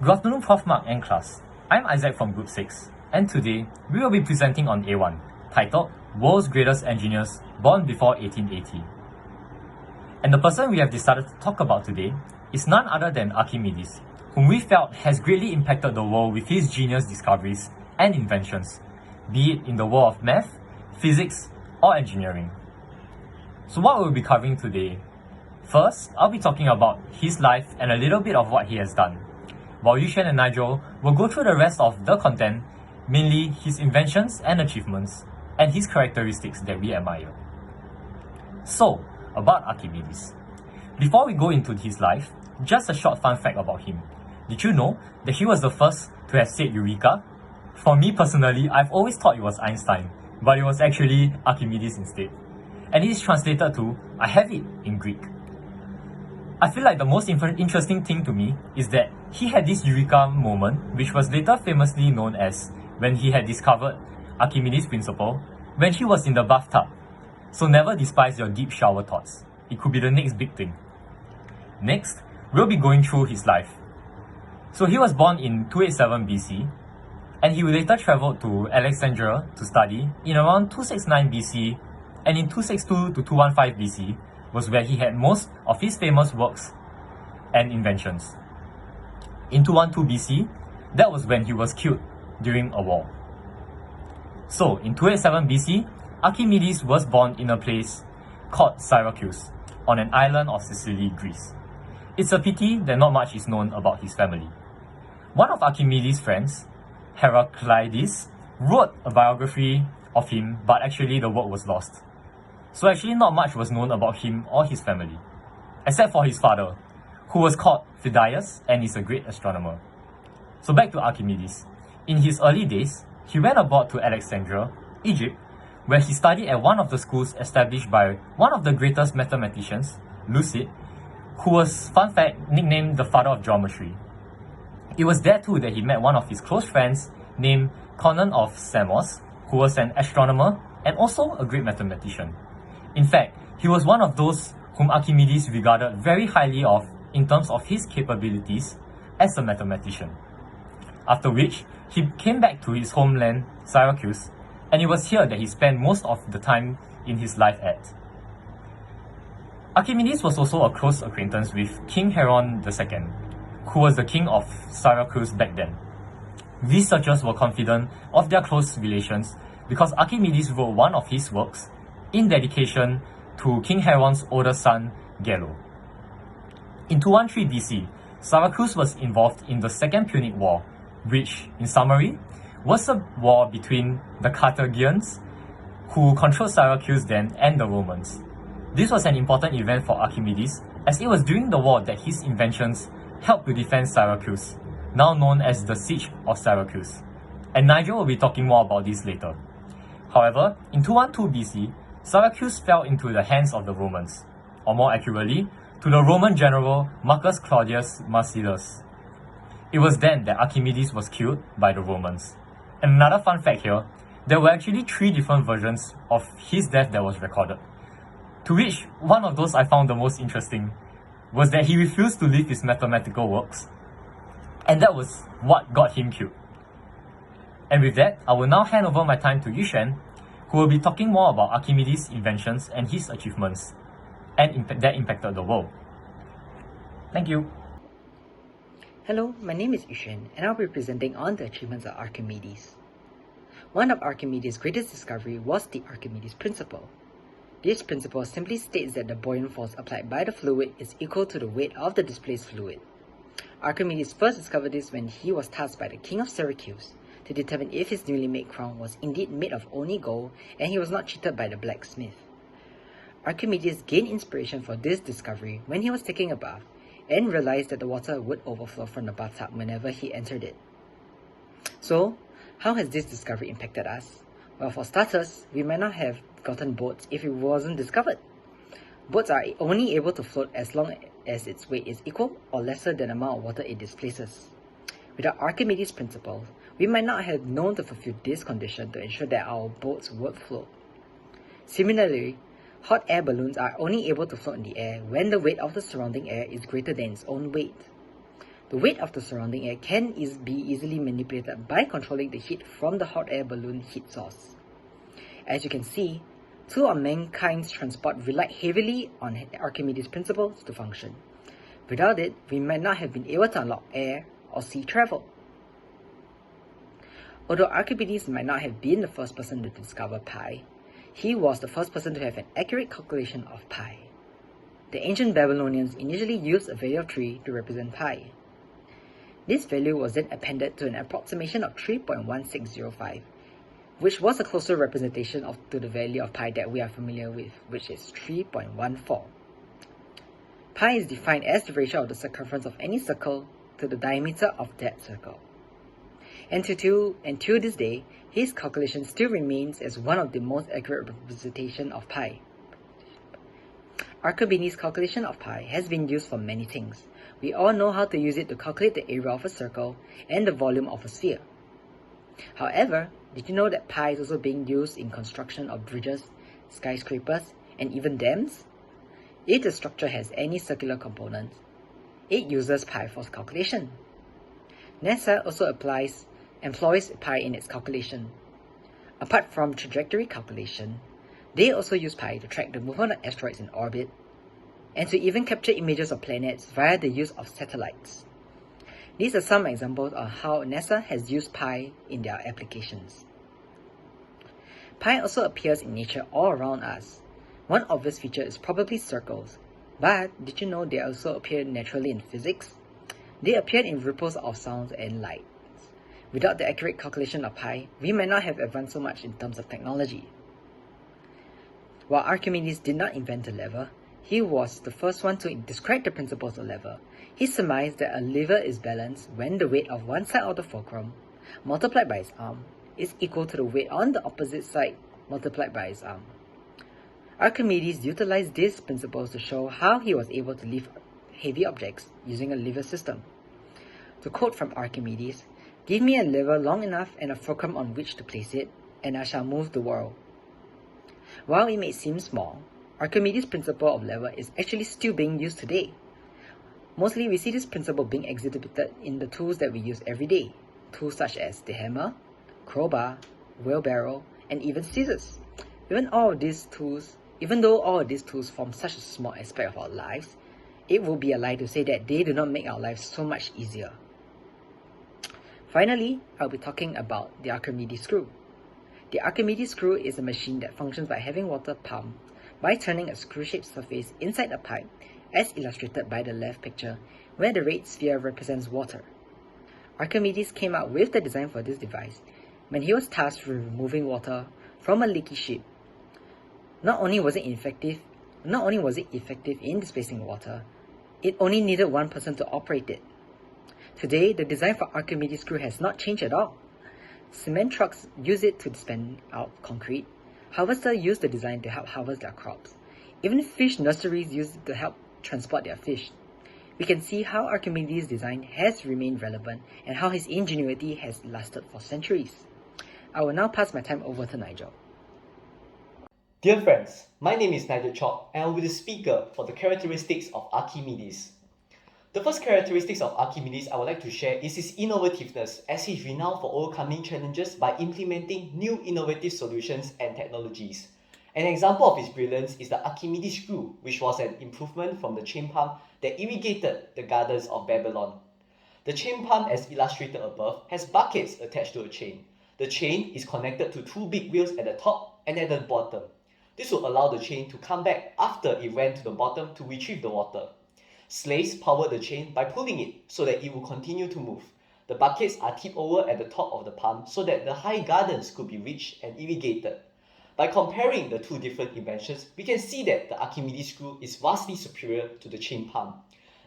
Good afternoon, Prof. Mark and class. I'm Isaac from Group 6, and today we will be presenting on A.1, titled World's Greatest Engineers Born Before 1880. And the person we have decided to talk about today is none other than Archimedes, whom we felt has greatly impacted the world with his genius discoveries and inventions, be it in the world of math, physics, or engineering. So what we'll be covering today: first, I'll be talking about his life and a little bit of what he has done, while Yushen and Nigel will go through the rest of the content, mainly his inventions and achievements, and his characteristics that we admire. So, about Archimedes. Before we go into his life, just a short fun fact about him. Did you know that he was the first to have said Eureka? For me personally, I've always thought it was Einstein, but it was actually Archimedes instead. And it is translated to, I have it, in Greek. I feel like the most interesting thing to me is that he had this Eureka moment, which was later famously known as when he had discovered Archimedes' principle when he was in the bathtub. So never despise your deep shower thoughts. It could be the next big thing. Next, we'll be going through his life. So he was born in 287 BC, and he later traveled to Alexandria to study in around 269 BC, and in 262 to 215 BC was where he had most of his famous works and inventions. In 212 BC, that was when he was killed during a war. So, in 287 BC, Archimedes was born in a place called Syracuse, on an island of Sicily, Greece. It's a pity that not much is known about his family. One of Archimedes' friends, Heraclides, wrote a biography of him, but actually the work was lost. So actually not much was known about him or his family, except for his father, who was called Phidias and is a great astronomer. So back to Archimedes. In his early days, he went abroad to Alexandria, Egypt, where he studied at one of the schools established by one of the greatest mathematicians, Lucid, who was, fun fact, nicknamed the father of geometry. It was there too that he met one of his close friends named Conon of Samos, who was an astronomer and also a great mathematician. In fact, he was one of those whom Archimedes regarded very highly of in terms of his capabilities as a mathematician. After which, he came back to his homeland, Syracuse, and it was here that he spent most of the time in his life at. Archimedes was also a close acquaintance with King Heron II, who was the king of Syracuse back then. Researchers were confident of their close relations because Archimedes wrote one of his works in dedication to King Heron's older son, Gallo. In 213 BC, Syracuse was involved in the Second Punic War, which, in summary, was a war between the Carthaginians, who controlled Syracuse then, and the Romans. This was an important event for Archimedes, as it was during the war that his inventions helped to defend Syracuse, now known as the Siege of Syracuse. And Nigel will be talking more about this later. However, in 212 BC, Syracuse fell into the hands of the Romans, or more accurately, to the Roman general Marcus Claudius Marcellus. It was then that Archimedes was killed by the Romans. And another fun fact here, there were actually 3 different versions of his death that was recorded. To which, one of those I found the most interesting was that he refused to leave his mathematical works, and that was what got him killed. And with that, I will now hand over my time to Yushen, who will be talking more about Archimedes' inventions and his achievements, and that impacted the world. Thank you. Hello, my name is Yushen, and I'll be presenting on the achievements of Archimedes. One of Archimedes' greatest discovery was the Archimedes principle. This principle simply states that the buoyant force applied by the fluid is equal to the weight of the displaced fluid. Archimedes first discovered this when he was tasked by the king of Syracuse to determine if his newly made crown was indeed made of only gold and he was not cheated by the blacksmith. Archimedes gained inspiration for this discovery when he was taking a bath and realized that the water would overflow from the bathtub whenever he entered it. So, how has this discovery impacted us? Well, for starters, we might not have gotten boats if it wasn't discovered. Boats are only able to float as long as its weight is equal or lesser than the amount of water it displaces. Without Archimedes' principle, we might not have known to fulfill this condition to ensure that our boats would float. Similarly, hot air balloons are only able to float in the air when the weight of the surrounding air is greater than its own weight. The weight of the surrounding air can be easily manipulated by controlling the heat from the hot air balloon heat source. As you can see, two of mankind's transport relied heavily on Archimedes' principles to function. Without it, we might not have been able to unlock air or sea travel. Although Archimedes might not have been the first person to discover pi, he was the first person to have an accurate calculation of pi. The ancient Babylonians initially used a value of 3 to represent pi. This value was then appended to an approximation of 3.1605, which was a closer representation to the value of pi that we are familiar with, which is 3.14. Pi is defined as the ratio of the circumference of any circle to the diameter of that circle. And to this day, his calculation still remains as one of the most accurate representation of pi. Archimedes' calculation of pi has been used for many things. We all know how to use it to calculate the area of a circle and the volume of a sphere. However, did you know that pi is also being used in construction of bridges, skyscrapers, and even dams? If the structure has any circular components, it uses pi for calculation. NASA also employs pi in its calculation. Apart from trajectory calculation, they also use pi to track the movement of asteroids in orbit, and to even capture images of planets via the use of satellites. These are some examples of how NASA has used pi in their applications. Pi also appears in nature all around us. One obvious feature is probably circles, but did you know they also appear naturally in physics? They appear in ripples of sounds and light. Without the accurate calculation of pi, we might not have advanced so much in terms of technology. While Archimedes did not invent a lever, he was the first one to describe the principles of lever. He surmised that a lever is balanced when the weight of one side of the fulcrum, multiplied by its arm, is equal to the weight on the opposite side, multiplied by its arm. Archimedes utilized these principles to show how he was able to lift heavy objects using a lever system. To quote from Archimedes, "Give me a lever long enough and a fulcrum on which to place it, and I shall move the world." While it may seem small, Archimedes' principle of lever is actually still being used today. Mostly we see this principle being exhibited in the tools that we use every day, tools such as the hammer, crowbar, wheelbarrow, and even scissors. Even though all of these tools form such a small aspect of our lives, it would be a lie to say that they do not make our lives so much easier. Finally, I'll be talking about the Archimedes Screw. The Archimedes Screw is a machine that functions by having water pumped by turning a screw-shaped surface inside a pipe, as illustrated by the left picture, where the red sphere represents water. Archimedes came up with the design for this device when he was tasked with removing water from a leaky ship. Not only was it effective in displacing water, it only needed one person to operate it. Today, the design for Archimedes Screw has not changed at all. Cement trucks use it to dispense out concrete. Harvesters use the design to help harvest their crops. Even fish nurseries use it to help transport their fish. We can see how Archimedes' design has remained relevant and how his ingenuity has lasted for centuries. I will now pass my time over to Nigel. Dear friends, my name is Nigel Chok and I will be the speaker for the characteristics of Archimedes. The first characteristics of Archimedes I would like to share is his innovativeness, as he is renowned for overcoming challenges by implementing new innovative solutions and technologies. An example of his brilliance is the Archimedes Screw, which was an improvement from the chain pump that irrigated the gardens of Babylon. The chain pump, as illustrated above, has buckets attached to a chain. The chain is connected to two big wheels at the top and at the bottom. This will allow the chain to come back after it went to the bottom to retrieve the water. Slaves power the chain by pulling it so that it will continue to move. The buckets are tipped over at the top of the pump so that the high gardens could be reached and irrigated. By comparing the two different inventions, we can see that the Archimedes Screw is vastly superior to the chain pump.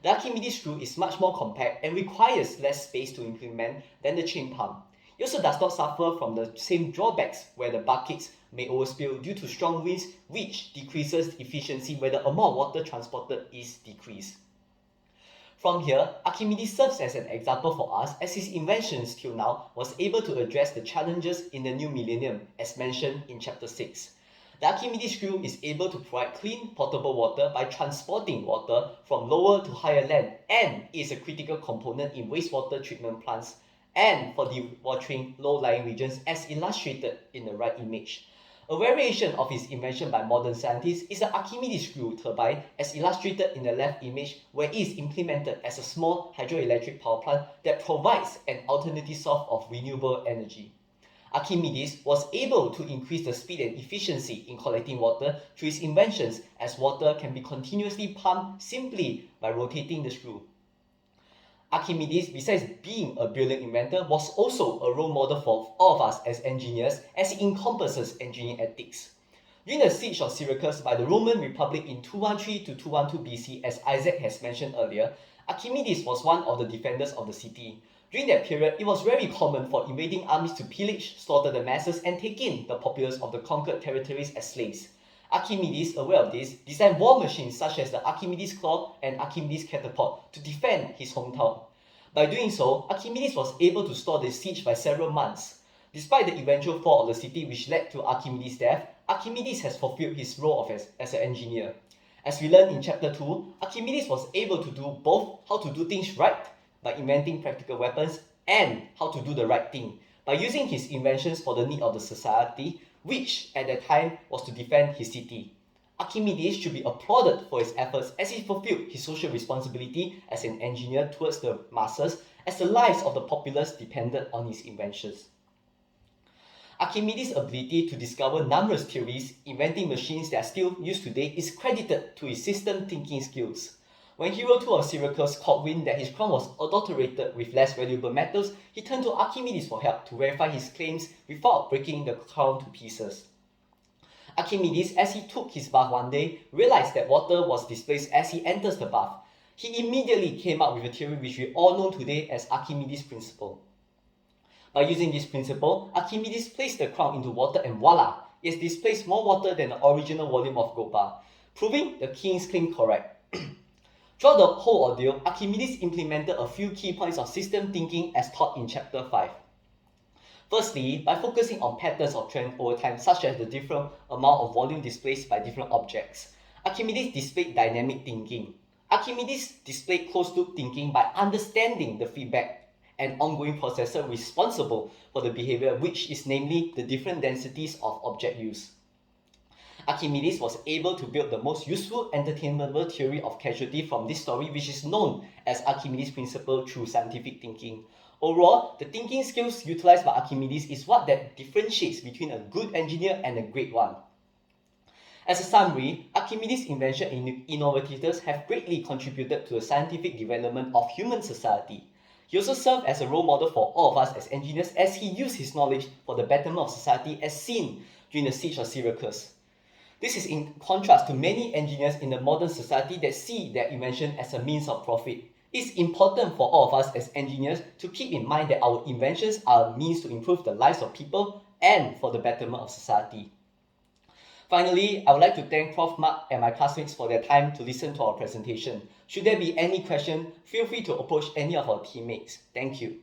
The Archimedes Screw is much more compact and requires less space to implement than the chain pump. It also does not suffer from the same drawbacks where the buckets may overspill due to strong winds, which decreases efficiency where the amount of water transported is decreased. From here, Archimedes serves as an example for us, as his inventions till now was able to address the challenges in the new millennium as mentioned in chapter 6. The Archimedes Screw is able to provide clean, potable water by transporting water from lower to higher land and is a critical component in wastewater treatment plants and for dewatering low-lying regions as illustrated in the right image. A variation of his invention by modern scientists is the Archimedes Screw turbine as illustrated in the left image, where it is implemented as a small hydroelectric power plant that provides an alternative source of renewable energy. Archimedes was able to increase the speed and efficiency in collecting water through his inventions, as water can be continuously pumped simply by rotating the screw. Archimedes, besides being a brilliant inventor, was also a role model for all of us as engineers, as he encompasses engineering ethics. During the siege of Syracuse by the Roman Republic in 213 to 212 BC, as Isaac has mentioned earlier, Archimedes was one of the defenders of the city. During that period, it was very common for invading armies to pillage, slaughter the masses, and take in the populace of the conquered territories as slaves. Archimedes, aware of this, designed war machines such as the Archimedes claw and Archimedes catapult to defend his hometown. By doing so, Archimedes was able to stall the siege by several months. Despite the eventual fall of the city which led to Archimedes' death, Archimedes has fulfilled his role as an engineer. As we learned in chapter 2, Archimedes was able to do both how to do things right by inventing practical weapons and how to do the right thing by using his inventions for the need of the society, which at that time was to defend his city. Archimedes should be applauded for his efforts as he fulfilled his social responsibility as an engineer towards the masses, as the lives of the populace depended on his inventions. Archimedes' ability to discover numerous theories, inventing machines that are still used today, is credited to his system thinking skills. When Hero 2 of Syracuse caught wind that his crown was adulterated with less valuable metals, he turned to Archimedes for help to verify his claims without breaking the crown to pieces. Archimedes, as he took his bath one day, realized that water was displaced as he enters the bath. He immediately came up with a theory which we all know today as Archimedes' principle. By using this principle, Archimedes placed the crown into water and voila, it has displaced more water than the original volume of gold bar, proving the king's claim correct. Throughout the whole ordeal, Archimedes implemented a few key points of system thinking as taught in chapter 5. Firstly, by focusing on patterns of trend over time, such as the different amount of volume displaced by different objects, Archimedes displayed dynamic thinking. Archimedes displayed closed-loop thinking by understanding the feedback and ongoing processor responsible for the behavior, which is namely the different densities of object use. Archimedes was able to build the most useful entertainable theory of causality from this story, which is known as Archimedes' principle through scientific thinking. Overall, the thinking skills utilized by Archimedes is what that differentiates between a good engineer and a great one. As a summary, Archimedes' invention and innovativeness have greatly contributed to the scientific development of human society. He also served as a role model for all of us as engineers, as he used his knowledge for the betterment of society as seen during the siege of Syracuse. This is in contrast to many engineers in the modern society that see their invention as a means of profit. It's important for all of us as engineers to keep in mind that our inventions are a means to improve the lives of people and for the betterment of society. Finally, I would like to thank Prof. Mark and my classmates for their time to listen to our presentation. Should there be any question, feel free to approach any of our teammates. Thank you.